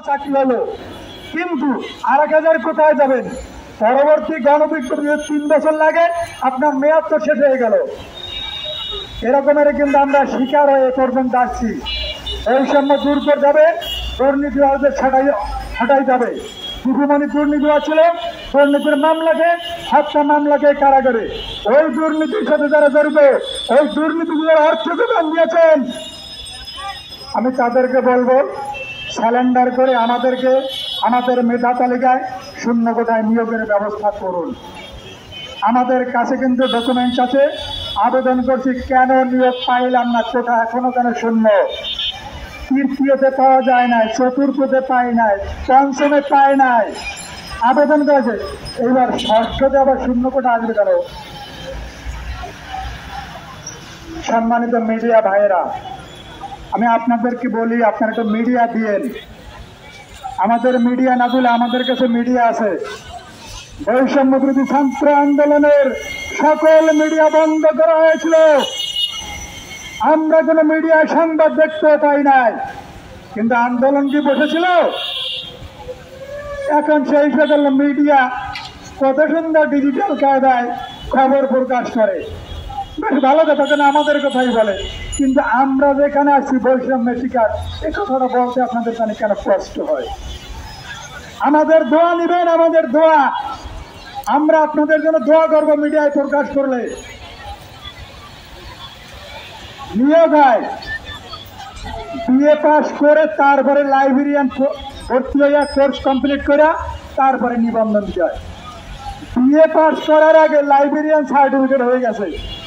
চাকরি হলো, কিন্তু 1000 কোথায় যাবেন? পরবর্তী গণবিজ্ঞপ্তি 3 বছর লাগে, আপনার মেয়াদ তো শেষ হয়ে গেল। এরকমের কিন্তু আমরা শিকার হয়ে পর্যন্ত আসছি। এই বৈষম্য দূর করে যাবে, দুর্নীতিবাজদের ছাঁটাই যাবে। দুপুমণি দুর্নীতি ছিল, দুর্নীতির মামলাকে, হত্যা মামলাকে কারাগারে। ওই দুর্নীতির সাথে যারা জড়িত, ওই দুর্নীতিগুলোর অর্থ যোগান দিয়েছেন, আমি তাদেরকে বলবো স্যালেন্ডার করে আমাদেরকে আমাদের মেধা তালিকায় শূন্য কোটায় নিয়োগের ব্যবস্থা করুন। আমাদের কাছে কিন্তু ডকুমেন্টস আছে, আবেদন করছি, কেন নিয়োগ পাইলাম না, কোটা এখনো কেন শূন্য? তৃতীয়তে পাওয়া যায় নাই, চতুর্থতে পাই নাই, পঞ্চমে পাই নাই, আবেদন করেছে, এইবার ষষ্ঠতে আবার শূন্য কোটা আসবে কেন? সম্মানিত মিডিয়া ভাইয়েরা, আমি আপনাদেরকে বলি, আপনারা একটু মিডিয়া দিয়েন। আমাদের মিডিয়া না দিলে আমাদের কাছে মিডিয়া আছে। বৈষম্য বিরোধী ছাত্র আন্দোলনের সকল মিডিয়া বন্ধ করা হয়েছিল, আমরা কোনো মিডিয়া সংবাদ দেখতে পাই নাই, কিন্তু আন্দোলন কি বসেছিল? এখন সেই সকল মিডিয়া কত সুন্দর ডিজিটাল কায়দায় খবর প্রকাশ করে, বেশ ভালো কথা, কেন আমাদের কথাই বলে। কিন্তু আমরা যেখানে আছি বৈষম্যের শিকার, এ কথাটা বলতে আপনাদের কানে কেন কষ্ট হয়? আমাদের দোয়া নিবেন, আমাদের দোয়া, আমরা আপনাদের জন্য দোয়া করবো। মিডিয়ায় প্রকাশ করলে নিয়োগ হয়, বিএ পাস করে তারপরে লাইব্রেরিয়ান ভর্তি হইয়া কোর্স কমপ্লিট করে তারপরে নিবন্ধন দেয়। বিএ পাস করার আগে লাইব্রেরিয়ান সার্টিফিকেট হয়ে গেছে,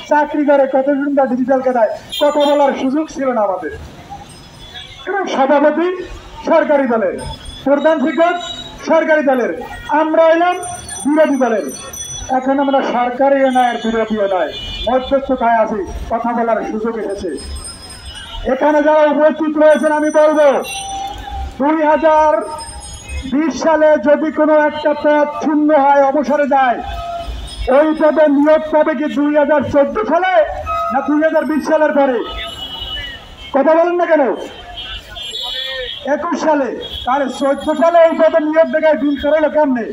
চাকরি করে কত সুন্দর ডিজিটাল কায়দায়, কথা বলার সুযোগ ছিল না আমাদের। এবং সভাপতি সরকারি দলের, প্রধান শিক্ষক সরকারি দলের, আমরা এলাম বিরোধী দলের। এখন আমরা সরকারি নয়, বিরোধীও নয়, মধ্যস্থতায় আছি, কথা বলার সুযোগ এসেছে। এখানে যারা উপস্থিত রয়েছেন, আমি বলবো 2020 সালে যদি কোনো একটা পদ শূন্য হয়, অবসরে যায়, ওই পদে নিয়োগ পাবে কি 2014 সালে না 2020 সালের পরে? কথা বলেন না কেন? 21 সালে, তাহলে 14 সালে এই পদে নিয়োগ দেখায় বিল করালো কেমনে?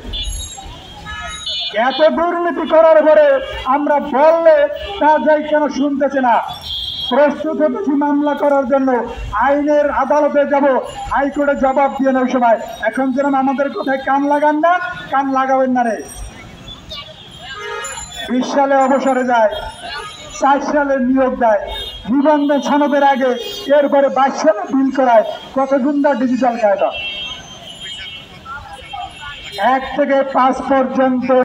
এত দুর্নীতি করার পরে আমরা বললে তা যাই কেন শুনতেছে না? প্রস্তুত হতেছি মামলা করার জন্য, আইনের আদালতে যাব, হাইকোর্টে জবাব দিয়ে ওই সময়। এখন যেন আমাদের কোথায় কান লাগান না, কান লাগাবেন না রে। 20 সালে অবসরে যায়, 4 সালে নিয়োগ দেয়, নিবন্ধন সনদের আগে, এরপরে 22 সালে বিল করায়, কত সুন্দর ডিজিটাল কায়দা। 1 থেকে 5 পর্যন্ত